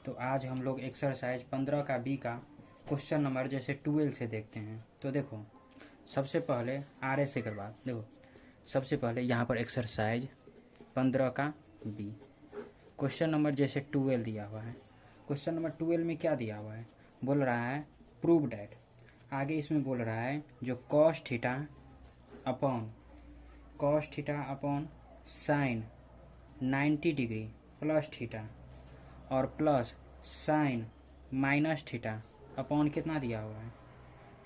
तो आज हम लोग एक्सरसाइज 15 का बी का क्वेश्चन नंबर जैसे 12 से देखते हैं। तो देखो सबसे पहले आर से करवा देखो, सबसे पहले यहाँ पर एक्सरसाइज 15 का बी क्वेश्चन नंबर जैसे 12 दिया हुआ है। क्वेश्चन नंबर 12 में क्या दिया हुआ है, बोल रहा है प्रूव डैट। आगे इसमें बोल रहा है जो cos theta upon sine 90 degree plus theta और plus sine minus theta upon कितना दिया हुआ है,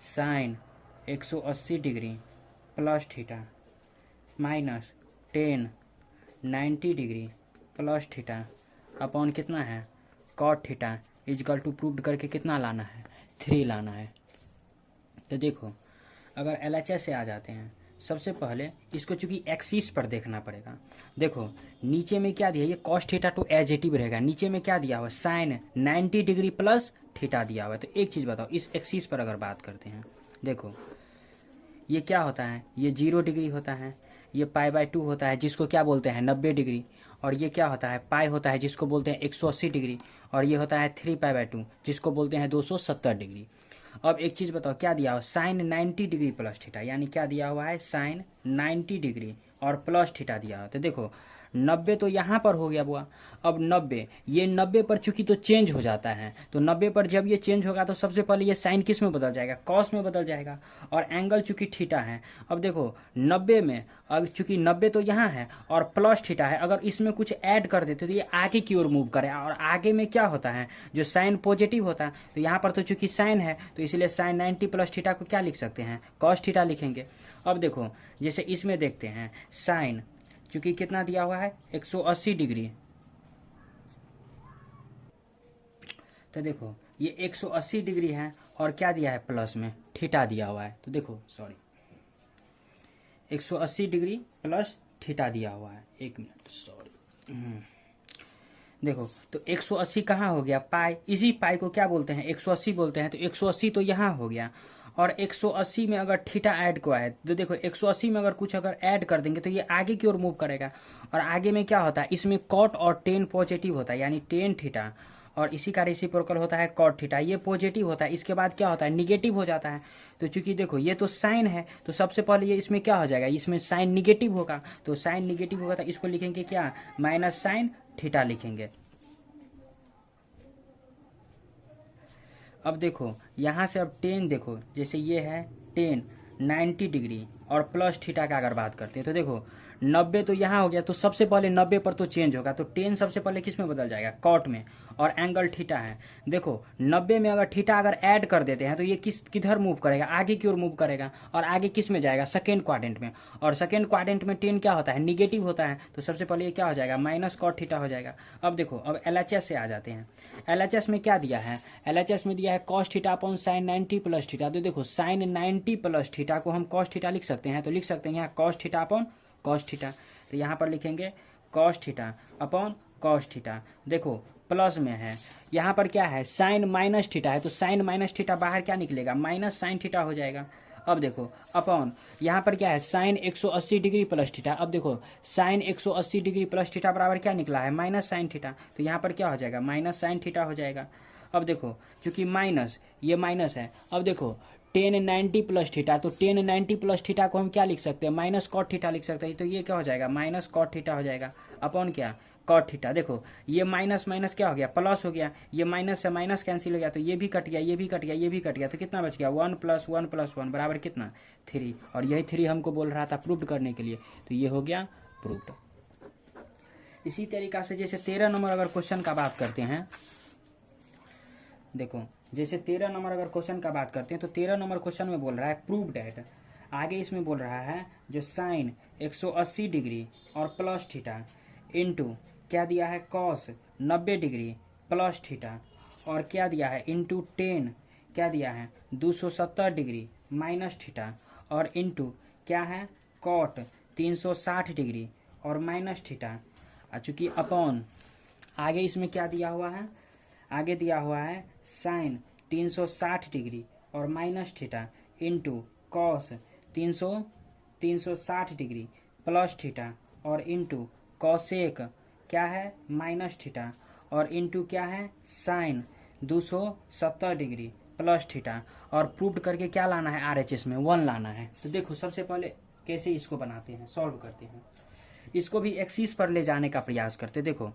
sine 180 degree plus theta minus ten 90 degree plus theta upon कितना है, cot theta is equal to prove करके कितना लाना है, 3 लाना है। तो देखो अगर LHS से आ जाते हैं, सबसे पहले इसको चूंकि एक्सिस पर देखना पड़ेगा। देखो नीचे में क्या दिया, ये कॉस थीटा टू एजेटिव रहेगा। नीचे में क्या दिया हुआ, साइन 90 डिग्री प्लस थीटा दिया हुआ है। तो एक चीज़ बताओ, इस एक्सिस पर अगर बात करते हैं, देखो ये क्या होता है, ये 0 डिग्री होता है, ये π/2 होता है जिसको क्या बोलते हैं 90 डिग्री, और ये क्या होता है पाई होता है जिसको बोलते हैं 180 डिग्री, और ये होता है 3π/2 जिसको बोलते हैं 270 डिग्री। अब एक चीज़ बताओ क्या दिया हुआ, साइन 90 डिग्री प्लस थीटा, यानी क्या दिया हुआ है साइन 90 डिग्री और प्लस थीटा दिया हुआ। तो देखो 90 तो यहाँ पर हो गया बुआ। अब 90 ये 90 पर चूंकि तो चेंज हो जाता है, तो 90 पर जब ये चेंज होगा तो सबसे पहले ये साइन किस में बदल जाएगा, कॉस में बदल जाएगा, और एंगल चूंकि थीटा है। अब देखो 90 में अगर चूंकि 90 तो यहाँ है और प्लस थीटा है, अगर इसमें कुछ ऐड कर देते तो ये आगे की ओर मूव करे, और आगे में क्या होता है जो साइन पॉजिटिव होता है, तो यहाँ पर तो चूंकि साइन है तो इसलिए साइन 90 प्लस थीटा को क्या लिख सकते हैं, कॉस थीटा लिखेंगे। अब देखो जैसे इसमें देखते हैं साइन चूंकि कितना दिया हुआ है 180 डिग्री, तो देखो ये 180 डिग्री है और क्या दिया है प्लस में थीटा दिया हुआ है। तो देखो 180 डिग्री प्लस थीटा दिया हुआ है, एक मिनट देखो तो 180 कहाँ हो गया, पाई, इसी पाई को क्या बोलते हैं 180 बोलते हैं। तो 180 तो यहाँ हो गया, और 180 में अगर थीटा ऐड को है तो देखो 180 में अगर कुछ अगर ऐड कर देंगे तो ये आगे की ओर मूव करेगा, और आगे में क्या होता है इसमें कॉट और टेन पॉजिटिव होता है, यानी टेन थीटा, और इसी का रेसिप्रोकल होता है कॉट थीटा, ये पॉजिटिव होता है। इसके बाद क्या होता है निगेटिव हो जाता है। तो चूंकि देखो ये तो साइन है तो सबसे पहले ये इसमें क्या हो जाएगा, इसमें साइन निगेटिव होगा, तो साइन निगेटिव होगा तो इसको लिखेंगे क्या, माइनस साइन थीटा लिखेंगे। अब देखो यहाँ से अब टेन देखो, जैसे ये है टेन 90 डिग्री और प्लस थीटा का अगर बात करते हैं तो देखो 90 तो यहाँ हो गया, तो सबसे पहले 90 पर तो चेंज होगा, तो टेन सबसे पहले किस में बदल जाएगा, कॉट में, और एंगल थीटा है। देखो 90 में अगर थीटा अगर ऐड कर देते हैं तो ये किधर मूव करेगा, आगे की ओर मूव करेगा, और आगे किस में जाएगा, सेकेंड क्वाड्रेंट में, और सेकेंड क्वाड्रेंट में टेन क्या होता है निगेटिव होता है, तो सबसे पहले ये क्या हो जाएगा माइनस कॉट थीटा हो जाएगा। अब देखो अब LHS से आ जाते हैं। LHS में क्या दिया है, LHS में दिया है cos theta upon sine 90 plus theta. तो देखो साइन 90 प्लस थीटा को हम कॉस थीटा लिख सकते हैं, तो लिख सकते हैं यहाँ cos theta upon cos theta, तो यहाँ पर लिखेंगे cos theta upon cos theta. देखो प्लस में है, यहाँ पर क्या है साइन माइनस थीटा है, तो साइन माइनस थीटा बाहर क्या निकलेगा, माइनस साइन थीटा हो जाएगा। अब देखो अपॉन यहाँ पर क्या है साइन 180 डिग्री प्लस थीटा। अब देखो साइन 180 डिग्री प्लस थीटा बराबर क्या निकला है माइनस साइन थीटा, तो यहाँ पर क्या हो जाएगा माइनस साइन थीटा हो जाएगा। अब देखो चूंकि माइनस ये माइनस है, अब देखो टेन 90 प्लस थीटा, तो टेन 90 प्लस थीटा को हम क्या लिख सकते हैं माइनस कॉट थीटा लिख सकते हैं, तो ये क्या हो जाएगा माइनस कॉट थीटा हो जाएगा अपॉन क्या कॉट थीटा। देखो ये माइनस माइनस क्या हो गया प्लस हो गया, ये माइनस से माइनस कैंसिल हो गया, तो ये भी कट गया, ये भी कट गया, ये भी कट गया, तो कितना बच गया 1 + 1 + 1 बराबर कितना 3, और यही 3 हमको बोल रहा था प्रूव करने के लिए, तो ये हो गया प्रूव्ड। इसी तरीका से जैसे 13 नंबर अगर क्वेश्चन का बात करते हैं, देखो जैसे 13 नंबर अगर क्वेश्चन का बात करते हैं तो 13 नंबर क्वेश्चन में बोल रहा है प्रूव डैट। आगे इसमें बोल रहा है जो साइन 180 डिग्री और प्लस थीटा इंटू क्या दिया है कॉस 90 डिग्री प्लस थीटा, और क्या दिया है इंटू टेन क्या दिया है 270 डिग्री माइनस थीटा, और इंटू क्या है कॉट 360 डिग्री और माइनस थीटा। चूँकि अपॉन आगे इसमें क्या दिया हुआ है, आगे दिया हुआ है साइन 360 डिग्री और minus theta into cos 360 degree plus theta और इंटू कॉसेक क्या है माइनस थीटा, और इंटू क्या है साइन 270 डिग्री प्लस थीटा, और प्रूव करके क्या लाना है RHS में 1 लाना है। तो देखो सबसे पहले कैसे इसको बनाते हैं, सॉल्व करते हैं। इसको भी एक्सिस पर ले जाने का प्रयास करते। देखो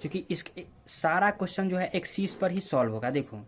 क्योंकि इस सारा क्वेश्चन जो है एक्सिस पर ही सॉल्व होगा। देखो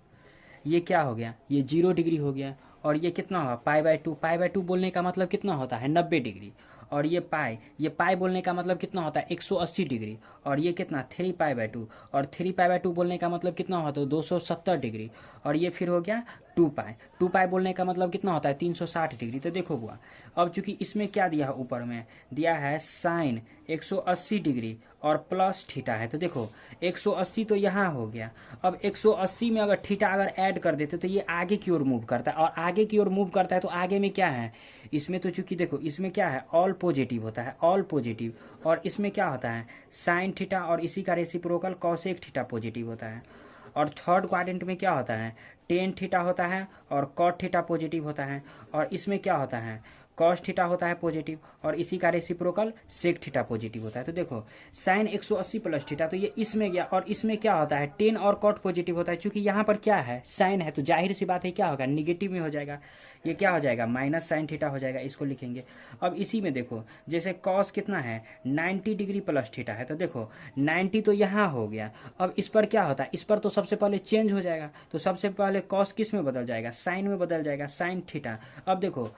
ये क्या हो गया, ये 0 डिग्री हो गया, और ये कितना होगा π/2। π/2 बोलने का मतलब कितना होता है 90 डिग्री, और ये पाई बोलने का मतलब कितना होता है 180 डिग्री, और ये कितना 3π/2, और 3π/2 बोलने का मतलब कितना होता है 270 डिग्री, और ये फिर हो गया 2π बोलने का मतलब कितना होता है 360 डिग्री। तो देखो बुआ, अब चूंकि इसमें क्या दिया है, ऊपर में दिया है साइन 180 डिग्री और प्लस थीटा है। तो देखो 180 तो यहाँ हो गया, अब 180 में अगर थीटा अगर ऐड कर देते तो ये आगे की ओर मूव करता है, और आगे की ओर मूव करता है तो आगे में क्या है, इसमें तो चूंकि देखो इसमें क्या है ऑल पॉजिटिव होता है, ऑल पॉजिटिव, और इसमें क्या होता है साइन थीटा, और इसी का रेसिप्रोकल कॉसेक थीटा पॉजिटिव होता है। और थर्ड क्वाड्रेंट में क्या होता है टेन थीटा होता है और कॉट थीटा पॉजिटिव होता है, और इसमें क्या होता है कॉस थीटा होता है पॉजिटिव, और इसी का रेसिप्रोकल सेक थीटा पॉजिटिव होता है। तो देखो साइन 180 प्लस थीटा, तो ये इसमें गया, और इसमें क्या होता है टेन और कॉट पॉजिटिव होता है। चूंकि यहाँ पर क्या है साइन है, तो जाहिर सी बात है क्या होगा निगेटिव में हो जाएगा, ये क्या हो जाएगा माइनस साइन थीटा हो जाएगा, इसको लिखेंगे। अब इसी में देखो जैसे कॉस कितना है 90 डिग्री प्लस थीटा है, तो देखो 90 तो यहाँ हो गया, अब इस पर क्या होता है, इस पर तो सबसे पहले चेंज हो जाएगा, तो सबसे पहले कॉस किस में बदल जाएगा साइन में बदल जाएगा, साइन थीटा। अब देखो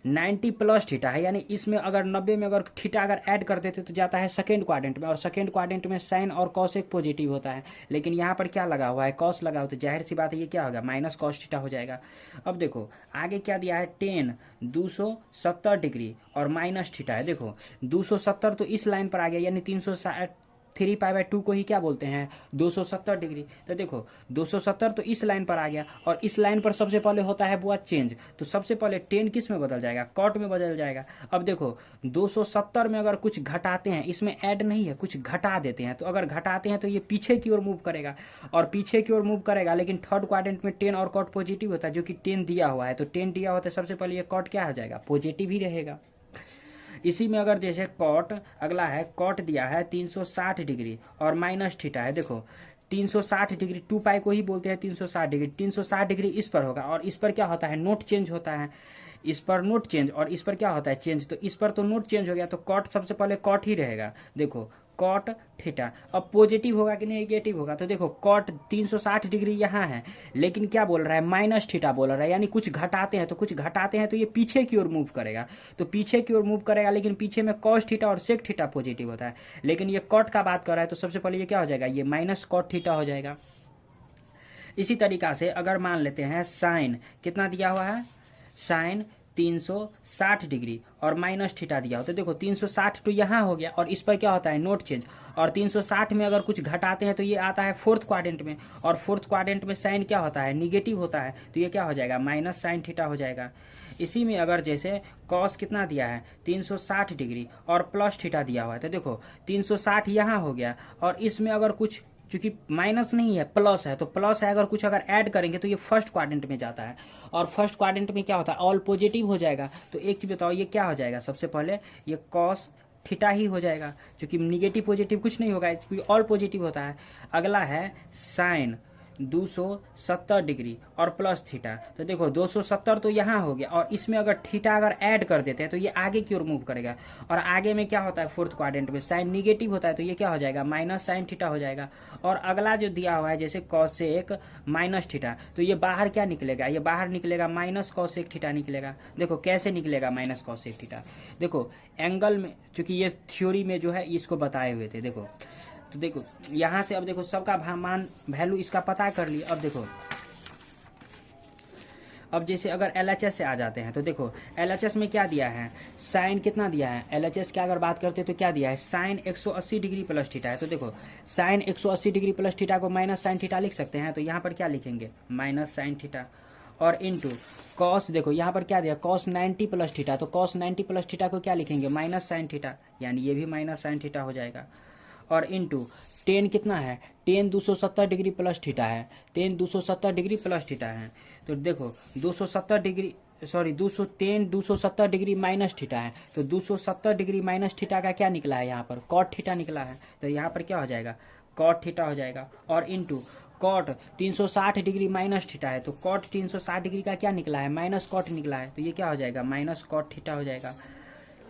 90 प्लस थीटा है, यानी इसमें अगर 90 में अगर थीटा अगर ऐड कर देते तो जाता है सेकेंड क्वाड्रेंट में, और सेकेंड क्वाड्रेंट में साइन और कॉस एक पॉजिटिव होता है, लेकिन यहाँ पर क्या लगा हुआ है कॉस लगा हुआ, तो जाहिर सी बात है ये क्या होगा माइनस कॉस थीटा हो जाएगा। अब देखो आगे क्या दिया है टेन 270 डिग्री और माइनस थीटा है। देखो 270 तो इस लाइन पर आ गया, यानी 360 3π/2 को ही क्या बोलते हैं 270 डिग्री। तो देखो 270 तो इस लाइन पर आ गया, और इस लाइन पर सबसे पहले होता है बुआ चेंज, तो सबसे पहले टेन किस में बदल जाएगा कॉट में बदल जाएगा। अब देखो 270 में अगर कुछ घटाते हैं, इसमें ऐड नहीं है कुछ घटा देते हैं, तो अगर घटाते हैं तो ये पीछे की ओर मूव करेगा, और पीछे की ओर मूव करेगा, लेकिन थर्ड क्वाड्रेंट में टेन और कॉट पॉजिटिव होता है, जो कि 10 दिया हुआ है, तो 10 दिया होता है सबसे पहले ये कॉट क्या हो जाएगा पॉजिटिव ही रहेगा। इसी में अगर जैसे कॉट अगला है कॉट दिया है 360 डिग्री और माइनस थीटा है। देखो 360 डिग्री 2π को ही बोलते हैं 360 डिग्री, 360 डिग्री इस पर होगा, और इस पर क्या होता है नोट चेंज होता है, इस पर नोट चेंज, और इस पर क्या होता है चेंज, तो इस पर तो नोट चेंज हो गया, तो कॉट सबसे पहले कॉट ही रहेगा। देखो कॉट थीटा, अब पॉजिटिव होगा कि नेगेटिव होगा, तो देखो कॉट 360 डिग्री यहाँ है, लेकिन क्या बोल रहा है माइनस थीटा बोल रहा है, यानी कुछ घटाते हैं, तो कुछ घटाते हैं तो ये पीछे की ओर मूव करेगा, तो पीछे की ओर मूव करेगा, लेकिन पीछे में कॉस थीटा और सेक थीटा पॉजिटिव होता है, लेकिन ये कॉट का बात कर रहा है, तो सबसे पहले ये क्या हो जाएगा ये माइनस कॉट थीटा हो जाएगा। इसी तरीका से अगर मान लेते हैं साइन कितना दिया हुआ है साइन 360 डिग्री और माइनस थीटा दिया हो, तो देखो 360 तो यहाँ हो गया, और इस पर क्या होता है नोट चेंज, और 360 में अगर कुछ घटाते हैं तो ये आता है फोर्थ क्वाड्रेंट में, और फोर्थ क्वाड्रेंट में साइन क्या होता है निगेटिव होता है, तो ये क्या हो जाएगा माइनस साइन थीटा हो जाएगा। इसी में अगर जैसे कॉस कितना दिया है 360 डिग्री और प्लस थीटा दिया हुआ है, तो देखो 360 यहाँ हो गया, और इसमें अगर कुछ क्योंकि माइनस नहीं है प्लस है, तो प्लस है अगर कुछ अगर ऐड करेंगे तो ये फर्स्ट क्वाड्रेंट में जाता है, और फर्स्ट क्वाड्रेंट में क्या होता है ऑल पॉजिटिव हो जाएगा। तो एक चीज बताओ ये क्या हो जाएगा, सबसे पहले ये कॉस थीटा ही हो जाएगा, क्योंकि निगेटिव पॉजिटिव कुछ नहीं होगा, क्योंकि ऑल पॉजिटिव होता है। अगला है साइन 270 डिग्री और प्लस थीटा, तो देखो 270 तो यहाँ हो गया, और इसमें अगर थीटा अगर ऐड कर देते हैं तो ये आगे की ओर मूव करेगा, और आगे में क्या होता है फोर्थ क्वाड्रेंट में साइन निगेटिव होता है, तो ये क्या हो जाएगा माइनस साइन थीटा हो जाएगा। और अगला जो दिया हुआ है जैसे कॉसेक माइनस थीटा, तो ये बाहर क्या निकलेगा, ये बाहर निकलेगा माइनस कॉसेक थीटा निकलेगा। देखो कैसे निकलेगा माइनस कॉसेक थीटा, देखो एंगल में, चूंकि ये थ्योरी में जो है इसको बताए हुए थे। देखो तो देखो यहाँ से अब देखो सबका मान वैल्यू इसका पता कर लिए। अब देखो अब जैसे अगर LHS से आ जाते हैं, तो देखो LHS में क्या दिया है साइन कितना दिया है, LHS की अगर बात करते हैं तो क्या दिया है साइन 180 डिग्री प्लस थीटा है। तो देखो साइन 180 डिग्री प्लस थीटा को माइनस साइन थीटा लिख सकते हैं, तो यहाँ पर क्या लिखेंगे माइनस साइन थीटा, और इनटू कॉस, देखो यहाँ पर क्या दिया कॉस 90 प्लस थीटा, तो कॉस 90 प्लस थीटा को क्या लिखेंगे माइनस साइन थीटा, यानी ये भी माइनस साइन थीटा हो जाएगा। और इनटू टेन कितना है टेन 270 डिग्री प्लस थीटा है, टेन 270 डिग्री प्लस थीटा है, तो देखो 270 degree sorry 270 degree minus theta है, तो 270 डिग्री माइनस थीटा का क्या निकला है यहाँ पर कॉट थीटा निकला है, तो यहाँ पर क्या हो जाएगा कॉट थीटा हो जाएगा, और into cot 360 degree minus theta है, तो कॉट 360 डिग्री का क्या निकला है, माइनस कॉट निकला है, तो ये क्या हो जाएगा, माइनस कॉट थीटा हो जाएगा,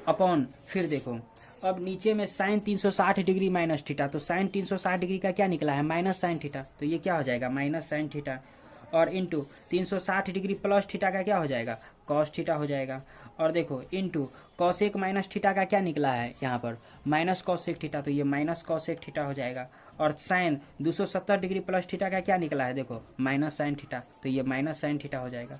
अपॉन फिर देखो अब नीचे में साइन 360 डिग्री माइनस थीटा, तो साइन 360 डिग्री का क्या निकला है, माइनस साइन थीटा, तो ये क्या हो जाएगा, माइनस साइन थीटा, और इंटू 360 डिग्री प्लस थीटा का क्या हो जाएगा, कॉस थीटा हो जाएगा, और देखो इंटू कॉसेक माइनस थीटा का क्या निकला है यहाँ पर, माइनस कॉसेक थीटा, तो ये माइनस कॉसेक थीटा हो जाएगा, और साइन 270 डिग्री प्लस थीटा का क्या निकला है, देखो माइनस साइन थीटा, तो ये माइनस साइन थीटा हो जाएगा।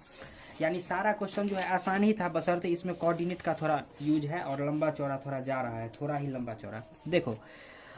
यानी सारा क्वेश्चन जो है आसान ही था, बशर्ते इसमें कोऑर्डिनेट का थोड़ा यूज है और लंबा चौड़ा थोड़ा जा रहा है, थोड़ा ही लंबा चौड़ा। देखो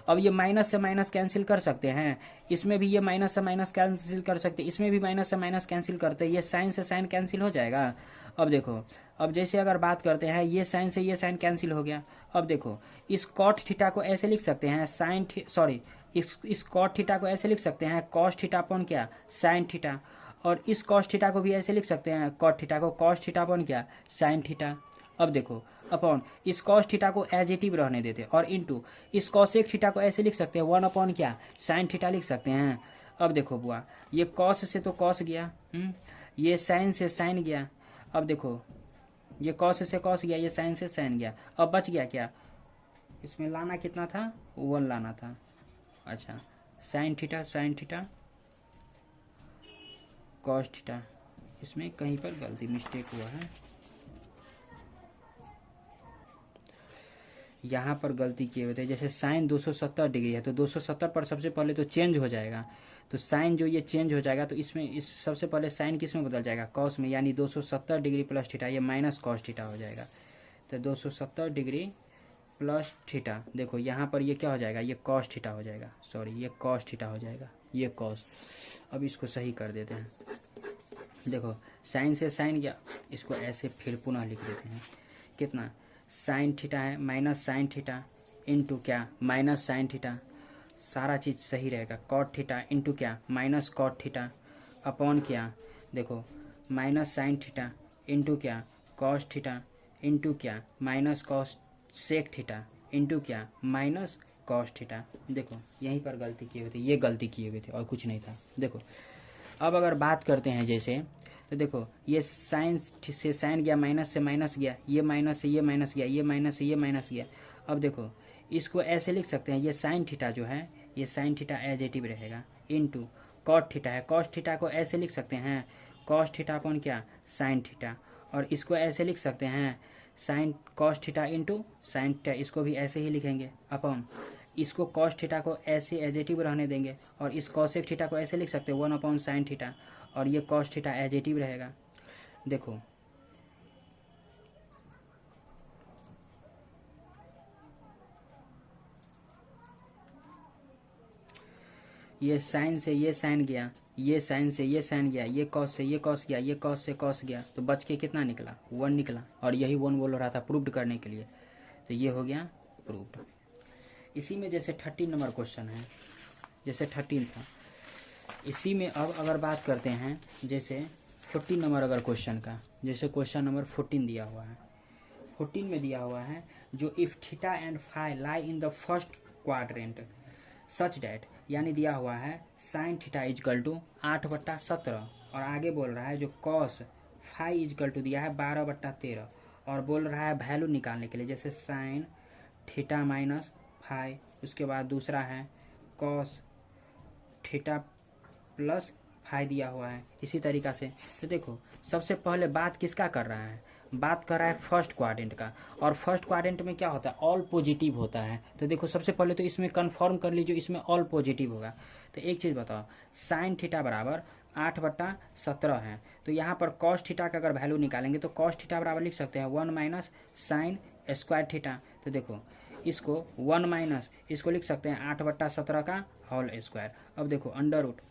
अब ये माइनस से माइनस कैंसिल कर सकते हैं, इसमें भी ये माइनस से माइनस कैंसिल कर सकते हैं, इसमें भी माइनस से माइनस कैंसिल करते हैं, ये साइन से साइन कैंसिल हो जाएगा। अब देखो अब जैसे अगर बात करते हैं, ये साइन से ये साइन कैंसिल हो गया। अब देखो इस कॉट थीटा को ऐसे लिख सकते हैं साइन सॉरी इस कॉट थीटा को ऐसे लिख सकते हैं कॉस थीटा अपॉन क्या, साइन थीटा, और इस कॉस थीटा को भी ऐसे लिख सकते हैं कॉट थीटा को कॉस थीटा अपॉन क्या, साइन थीटा। अब देखो अपॉन इस कॉस थीटा को एजेटिव रहने देते, और इंटू इस कॉसेक थीटा को ऐसे लिख सकते हैं 1 अपॉन क्या, साइन थीटा लिख सकते हैं। अब देखो बुआ, ये कॉस से तो कॉस गया, ये साइन से साइन गया, अब देखो ये कॉस से कॉस गया, ये साइन से साइन गया, अब बच गया क्या, इसमें लाना कितना था, 1 लाना था। अच्छा साइन थीटा कॉस थीटा, इसमें कहीं पर गलती मिस्टेक हुआ है, यहाँ पर गलती किए हुए थे, जैसे साइन 270 डिग्री है तो 270 पर सबसे पहले तो चेंज हो जाएगा, तो साइन जो ये चेंज हो जाएगा तो इसमें इस सबसे पहले साइन किस में बदल जाएगा, कॉस में, यानी 270 डिग्री प्लस थीटा, ये माइनस कॉस थीटा हो जाएगा, तो 270 डिग्री प्लस थीटा, देखो यहाँ पर ये क्या हो जाएगा, ये कॉस थीटा हो जाएगा, सॉरी ये कॉस थीटा हो जाएगा, ये कॉस। अब इसको सही कर देते हैं, देखो साइन से साइन गया, इसको ऐसे फिर पुनः लिख देते हैं, कितना साइन थीटा है माइनस साइन थीटा इंटू क्या, माइनस साइन थीटा, सारा चीज़ सही रहेगा, कॉट थीटा इंटू क्या, माइनस कॉट थीटा, अपॉन क्या, देखो माइनस साइन थीटा इंटू क्या, कॉस थीटा इंटू क्या, minus cosec theta into क्या, माइनस कॉस थीटा। देखो यहीं पर गलती किए हुए थे, ये गलती किए हुए थे और कुछ नहीं था। देखो अब अगर बात करते हैं जैसे, तो देखो ये साइन से साइन गया, माइनस से माइनस गया, ये माइनस से ये माइनस गया, ये माइनस से ये माइनस गया। अब देखो इसको ऐसे लिख सकते हैं, ये साइन थीटा जो है, ये साइन थीटा एजेटिव रहेगा, इनटू कॉट थीटा है, कॉस थीटा को ऐसे लिख सकते हैं कॉस थीटा अपॉन क्या, साइन थीटा, और इसको ऐसे लिख सकते हैं sine cos theta into sine theta, इसको भी ऐसे ही लिखेंगे अपॉन इसको कॉस थीटा को ऐसे एजेटिव रहने देंगे, और इस कॉसेक थीटा को ऐसे लिख सकते हैं 1 अपॉन साइन थीटा, और ये कॉस थीटा एजेटिव रहेगा। देखो ये साइन से ये साइन गया, ये साइन से ये साइन गया, ये कॉस से ये कॉस गया, ये कॉस से कॉस गया, तो बच के कितना निकला, 1 निकला, और यही 1 बोल रहा था प्रूव्ड करने के लिए, तो ये हो गया प्रूव्ड। इसी में जैसे 13 नंबर क्वेश्चन है, जैसे 13 था, इसी में अब अगर बात करते हैं जैसे 14 नंबर अगर क्वेश्चन का, जैसे क्वेश्चन नंबर 14 दिया हुआ है, 14 में दिया हुआ है जो if theta and phi lie in the first quadrant such that, यानी दिया हुआ है साइन थीटा इजकल टू 8/17, और आगे बोल रहा है जो कॉस फाई इजकल टू दिया है 12/13, और बोल रहा है वैल्यू निकालने के लिए, जैसे साइन थीटा माइनस फाई, उसके बाद दूसरा है कॉस थीटा प्लस फाई दिया हुआ है, इसी तरीक़ा से। तो देखो सबसे पहले बात किसका कर रहा है, बात कर रहा है फर्स्ट क्वाड्रेंट का, और फर्स्ट क्वाड्रेंट में क्या होता है, ऑल पॉजिटिव होता है। तो देखो सबसे पहले तो इसमें कंफर्म कर लीजिए इसमें ऑल पॉजिटिव होगा। तो एक चीज़ बताओ, साइन थीटा बराबर 8/17 है, तो यहाँ पर कॉस थीटा का अगर वैल्यू निकालेंगे तो कॉस थीटा बराबर लिख सकते हैं 1 माइनस साइन स्क्वायर थीटा। तो देखो इसको 1 माइनस इसको लिख सकते हैं 8/17 का होल स्क्वायर। अब देखो अंडर रूट,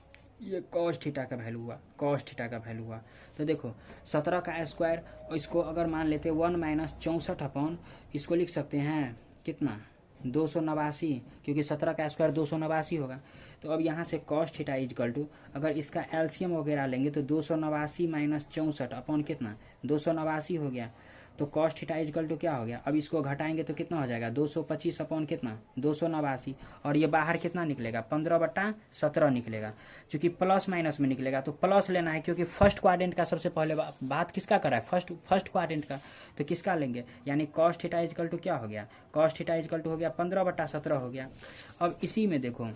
ये कॉस थीटा का वैल्यू हुआ, कॉस थीटा का वैल्यू हुआ। तो देखो 17 का स्क्वायर, और इसको अगर मान लेते 1 माइनस 64 अपॉन, इसको लिख सकते हैं कितना 289, क्योंकि 17 का स्क्वायर 289 होगा। तो अब यहाँ से कॉस थीटा इजकल टू, अगर इसका एलसीएम वगैरह लेंगे तो 289 माइनस 64 अपॉन कितना 289 हो गया, तो कॉस थीटा इजकल टू क्या हो गया, अब इसको घटाएंगे तो कितना हो जाएगा 225 अपॉन कितना 289, और ये बाहर कितना निकलेगा 15/17 निकलेगा। चूंकि प्लस माइनस में निकलेगा तो प्लस लेना है, क्योंकि फर्स्ट क्वाड्रेंट का सबसे पहले बात किसका कर रहा है, फर्स्ट क्वाड्रेंट का, तो किसका लेंगे, यानी कॉस थीटा इजकल टू क्या हो गया, कॉस थीटा इजकल टू हो गया 15/17 हो गया। अब इसी में देखो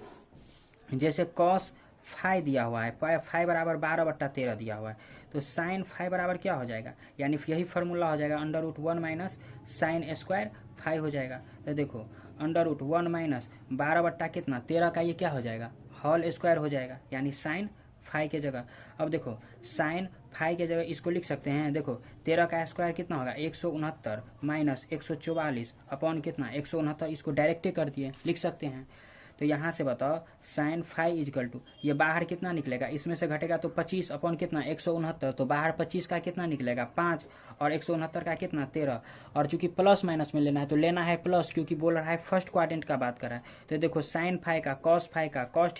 जैसे कॉस फाइ दिया हुआ है, फाइ बराबर 12/13 दिया हुआ है, तो साइन फाइ बराबर क्या हो जाएगा, यानी यही फार्मूला हो जाएगा √1 माइनस साइन स्क्वायर फाइ हो जाएगा। तो देखो √1 माइनस 12 कितना 13 का ये क्या हो जाएगा होल स्क्वायर हो जाएगा, यानी साइन फाइ के जगह। अब देखो साइन फाइ के जगह इसको लिख सकते हैं, देखो 13 का स्क्वायर कितना होगा 169 माइनस 144 अपॉन कितना 169, इसको डायरेक्टे कर दिए लिख सकते हैं। तो यहाँ से बताओ साइन फाइ इजकल टू ये बाहर कितना निकलेगा, इसमें से घटेगा तो 25 अपॉन कितना 169, तो बाहर 25 का कितना निकलेगा 5 और 169 का कितना 13, और चूंकि प्लस माइनस में लेना है तो लेना है प्लस, क्योंकि बोल रहा है फर्स्ट क्वाड्रेंट का बात कर रहा है। तो देखो साइन फाइ का कॉस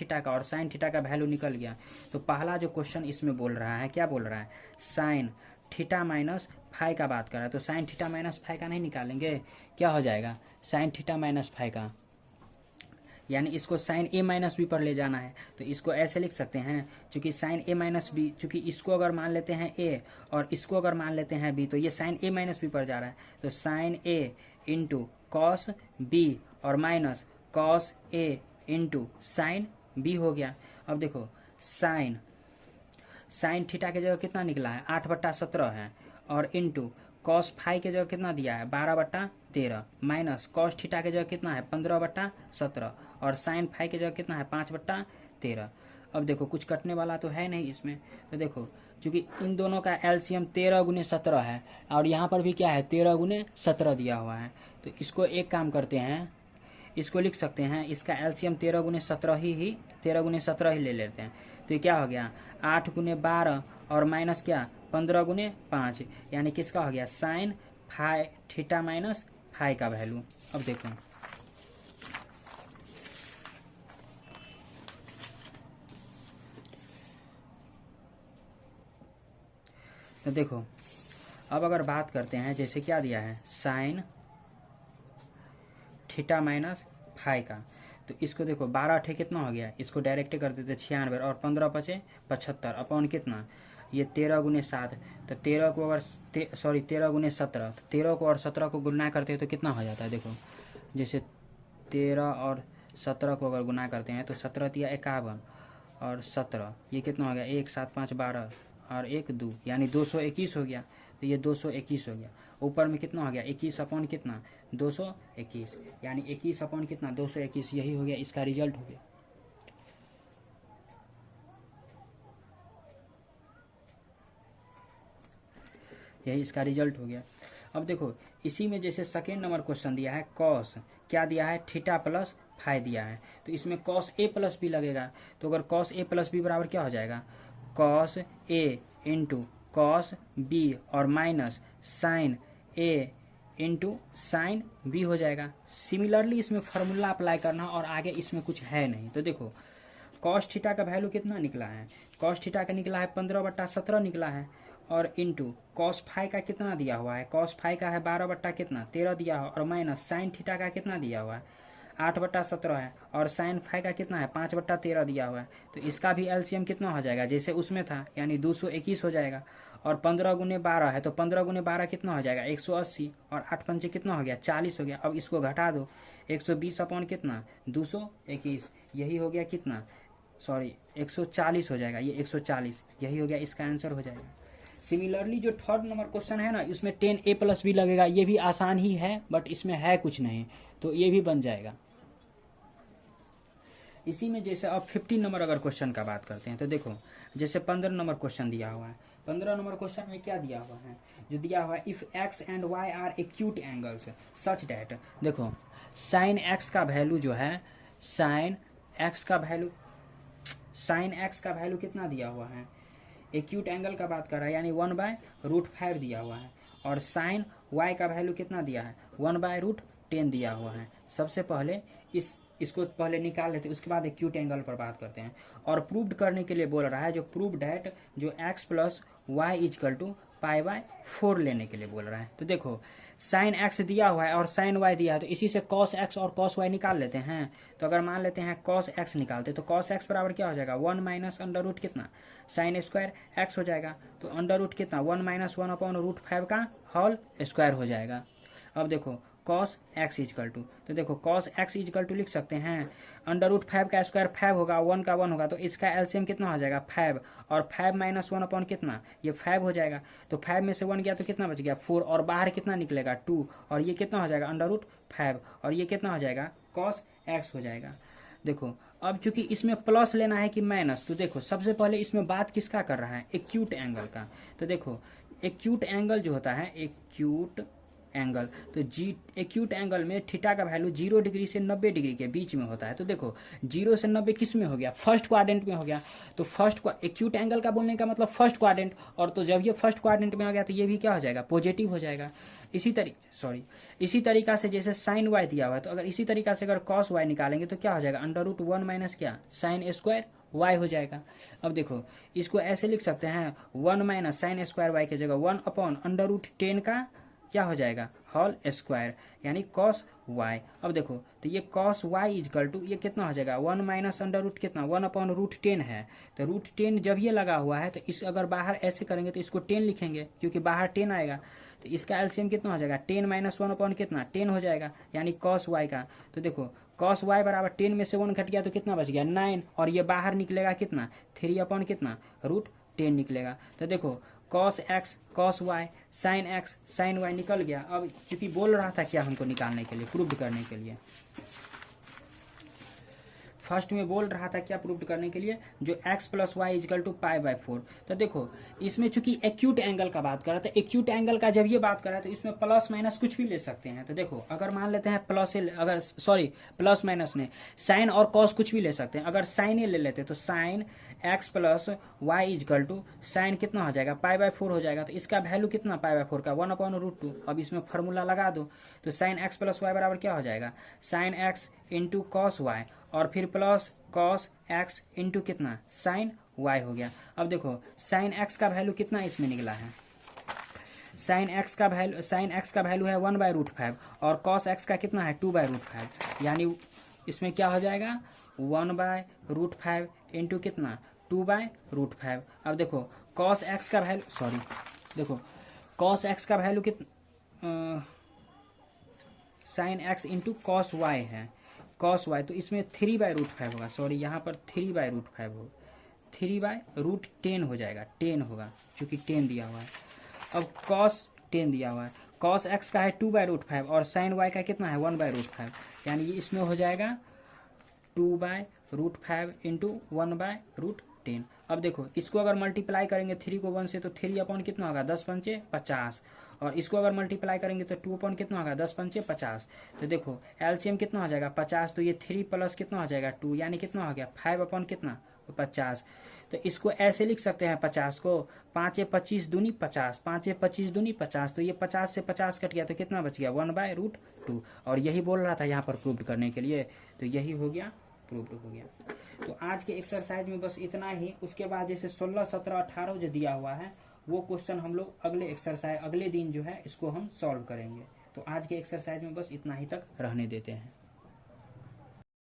थीटा का और साइन थीटा का वैल्यू निकल गया। तो पहला जो क्वेश्चन इसमें बोल रहा है क्या बोल रहा है, साइन थीटा माइनस फाइ का बात कर रहा है, तो साइन थीटा माइनस फाइ का नहीं निकालेंगे, क्या हो जाएगा साइन थीटा माइनस फाइ का, यानी इसको साइन ए माइनस बी पर ले जाना है। तो इसको ऐसे लिख सकते हैं, चूंकि साइन ए माइनस बी, चूंकि इसको अगर मान लेते हैं ए और इसको अगर मान लेते हैं बी, तो ये साइन ए माइनस बी पर जा रहा है, तो साइन ए इंटू कॉस बी और minus cos A into sine B हो गया। अब देखो साइन थीटा के जगह कितना निकला है 8/17 है, और इंटू कॉस फाइ के जगह कितना दिया है 12/13 माइनस कॉस थीटा के जगह कितना है 15/17 और साइन फाइ के जगह कितना है 5/13। अब देखो कुछ कटने वाला तो है नहीं इसमें, तो देखो चूंकि इन दोनों का एलसीएम 13×17 है और यहाँ पर भी क्या है 13×17 दिया हुआ है, तो इसको एक काम करते हैं, इसको लिख सकते हैं, इसका एलसीएम 13×17 ही 13×17 ही ले लेते हैं। तो ये क्या हो गया 8×12 और माइनस क्या 15×5, यानी किसका हो गया sine phi theta minus phi का वैल्यू। अब देखो तो देखो अब अगर बात करते हैं जैसे क्या दिया है साइन थीटा माइनस फाइ का, तो इसको देखो 12 ठे कितना हो गया, इसको डायरेक्ट कर देते 96 और 15×5 75 अपॉन कितना ये 13×7, तो 13 को अगर 13×17, तो 13 को और 17 को गुना करते हैं तो कितना हो जाता है, देखो जैसे 13 और 17 को अगर गुना करते हैं तो 17×51 और 17 ये कितना हो गया 1 7 5 12 और 1 2 यानी 221 हो गया। तो ये 221 हो गया, ऊपर में कितना हो गया 21 अपॉन कितना 221, यानी 21 अपॉन कितना 221, यही हो गया इसका रिजल्ट हो गया। यही इसका रिजल्ट हो गया। अब देखो इसी में जैसे सेकेंड नंबर क्वेश्चन दिया है कॉस क्या दिया है थीटा प्लस फाइ दिया है, तो इसमें कॉस ए प्लस बी लगेगा। तो अगर कॉस ए प्लस बी बराबर क्या हो जाएगा cos A into cos B और माइनस साइन ए इंटू साइन बी हो जाएगा। सिमिलरली इसमें फार्मूला अप्लाई करना और आगे इसमें कुछ है नहीं। तो देखो कॉस थीटा का वैल्यू कितना निकला है, कॉस थीटा का निकला है 15/17 निकला है, और इंटू कॉस फाइ का कितना दिया हुआ है, कॉस फाइ का है 12/13 दिया हुआ, और माइनस साइन थीटा का कितना दिया हुआ है 8/17 है, और साइन फाइ का कितना है 5/13 दिया हुआ है। तो इसका भी एलसीएम कितना हो जाएगा जैसे उसमें था, यानी 221 हो जाएगा, और 15×12 है तो 15×12 कितना हो जाएगा 180, और 8×5 कितना हो गया 40 हो गया। अब इसको घटा दो 120 अपॉन कितना 221, यही हो गया कितना 140 हो जाएगा, ये 140 यही हो गया, इसका आंसर हो जाएगा। सिमिलरली जो थर्ड नंबर क्वेश्चन है ना इसमें 10a प्लस बी लगेगा, ये भी आसान ही है बट इसमें है कुछ नहीं, तो ये भी बन जाएगा। इसी में जैसे अब 15 नंबर अगर क्वेश्चन का बात करते हैं तो देखो जैसे 15 नंबर क्वेश्चन दिया हुआ है, 15 नंबर क्वेश्चन में क्या दिया हुआ है, जो दिया हुआ है if x and y are acute angles such that, देखो साइन x का वैल्यू जो है साइन x का वैल्यू कितना दिया हुआ है, एक्यूट एंगल का बात कर रहा है यानी 1/√5 दिया हुआ है, और साइन y का वैल्यू कितना दिया है 1/√10 दिया हुआ है। सबसे पहले इसको पहले निकाल लेते हैं, उसके बाद एक्यूट एंगल पर बात करते हैं। और प्रूव्ड करने के लिए बोल रहा है जो प्रूव डैट जो x + y = पाई बाय 4 लेने के लिए बोल रहा है। तो देखो साइन एक्स दिया हुआ है और साइन वाई दिया है, तो इसी से कॉस एक्स और कॉस वाई निकाल लेते हैं। तो अगर मान लेते हैं कॉस एक्स निकालते, तो कॉस एक्स बराबर क्या हो जाएगा 1 माइनस अंडर रूट कितना साइन स्क्वायर एक्स हो जाएगा। तो अंडर रूट कितना 1 माइनस 1 अपॉन रूट 5 का होल स्क्वायर हो जाएगा। अब देखो कॉस एक्स इजकल टू, तो देखो कॉस एक्स इजकल टू लिख सकते हैं अंडर रूट 5 का स्क्वायर 5 होगा, 1 का 1 होगा, तो इसका एलसीएम कितना हो जाएगा 5, और 5 माइनस 1 अपॉन कितना ये 5 हो जाएगा। तो 5 में से 1 गया तो कितना बच गया 4, और बाहर कितना निकलेगा 2, और ये कितना हो जाएगा अंडर रूट 5, और ये कितना हो जाएगा कॉस एक्स हो जाएगा। देखो अब चूंकि इसमें प्लस लेना है कि माइनस, तो देखो सबसे पहले इसमें बात किसका कर रहा है एक्यूट एंगल का। तो देखो एक्यूट एंगल जो होता है एक्यूट एंगल, तो जी एक्यूट एंगल में थीटा का वैल्यू 0 डिग्री से 90 डिग्री के बीच में होता है। तो देखो 0 से 90 किस में हो गया फर्स्ट क्वाड्रेंट में हो गया। तो फर्स्ट एक्यूट एंगल का बोलने का मतलब फर्स्ट क्वाड्रेंट, और तो जब ये फर्स्ट क्वाड्रेंट में आ गया तो ये भी क्या हो जाएगा पॉजिटिव हो जाएगा। इसी तरीका से जैसे साइन वाई दिया हुआ है, तो अगर इसी तरीका से अगर कॉस वाई निकालेंगे तो क्या हो जाएगा अंडर रूट 1 माइनस क्या साइन स्क्वायर वाई हो जाएगा। अब देखो इसको ऐसे लिख सकते हैं 1 माइनस साइन स्क्वायर वाई की जगह 1 अपॉन अंडर रूट 10 का क्या हो जाएगा होल स्क्वायर, यानी कॉस वाई। अब देखो तो ये कॉस वाई इजकल टू ये कितना हो जाएगा 1 माइनस अंडर रूट कितना 1 अपॉन रूट 10 है। तो रूट 10 जब ये लगा हुआ है तो इस अगर बाहर ऐसे करेंगे तो इसको 10 लिखेंगे क्योंकि बाहर 10 आएगा। तो इसका एलसीएम कितना हो जाएगा 10 माइनस 1 अपॉन कितना 10 हो जाएगा, यानी कॉस वाई का। तो देखो कॉस वाई बराबर 10 में से 1 घट गया तो कितना बच गया 9, और ये बाहर निकलेगा कितना 3 अपॉन कितना रूट 10 निकलेगा। तो देखो cos x cos y sine x sine y निकल गया। अब चूंकि बोल रहा था क्या हमको निकालने के लिए प्रूव करने के लिए, फर्स्ट में बोल रहा था क्या प्रूव करने के लिए जो x plus y equal to pi by 4। तो देखो इसमें चूंकि एक्यूट एंगल का बात कर रहा था, एक्यूट एंगल का जब ये बात कर रहा है तो इसमें प्लस माइनस कुछ भी ले सकते हैं। तो देखो अगर मान लेते हैं प्लस माइनस ने साइन और कॉस कुछ भी ले सकते हैं। अगर साइन ले लेते तो sine x plus y equal to sine कितना हो जाएगा पाई बाय 4 हो जाएगा। तो इसका वैल्यू कितना पाई बाय 4 का 1 अपॉन रूट 2। अब इसमें फार्मूला लगा दो, तो साइन एक्स प्लस वाई बराबर क्या हो जाएगा sine x into cos y, और फिर प्लस कॉस एक्स इंटू कितना साइन वाई हो गया। अब देखो साइन एक्स का वैल्यू कितना इसमें निकला है, साइन एक्स का वैल्यू है 1 बाय रूट 5, और कॉस एक्स का कितना है 2 बाय रूट 5, यानी इसमें क्या हो जाएगा 1 बाय रूट 5 इंटू कितना 2 बाय रूट 5। अब देखो कॉस एक्स का वैल्यू कितना sine x into cos y है कॉस वाई, तो इसमें 3 बाय रूट 5 होगा, यहाँ पर 3 बाय रूट 5 होगा, 3 बाय रूट 10 हो जाएगा, 10 होगा चूंकि 10 दिया हुआ है। अब कॉस 10 दिया हुआ है, कॉस एक्स का है 2 बाय रूट 5 और साइन वाई का कितना है 1 बाय रूट 5, यानी ये इसमें हो जाएगा 2 by root 5 into 1 by root 10। अब देखो इसको अगर मल्टीप्लाई करेंगे 3 को 1 से तो 3 अपॉन कितना होगा 10 पंचे 50, और इसको अगर मल्टीप्लाई करेंगे तो 2 अपॉन कितना होगा 10 पंचे 50। तो देखो एलसीएम कितना हो जाएगा 50, तो ये 3 प्लस कितना हो जाएगा 2, यानी कितना हो गया 5 अपॉन कितना 50। तो इसको ऐसे लिख सकते हैं 50 को 5 25 दूनी 50, 5 25 दूनी 50, तो ये 50 से 50 कट गया तो कितना बच गया 1 बाय रूट 2, और यही बोल रहा था यहाँ पर प्रूव करने के लिए, तो यही हो गया प्रूव हो गया। तो आज के एक्सरसाइज में बस इतना ही। उसके बाद जैसे 16 17 18 जो दिया हुआ है वो क्वेश्चन हम लोग अगले दिन जो है इसको हम सॉल्व करेंगे। तो आज के एक्सरसाइज में बस इतना ही तक रहने देते हैं।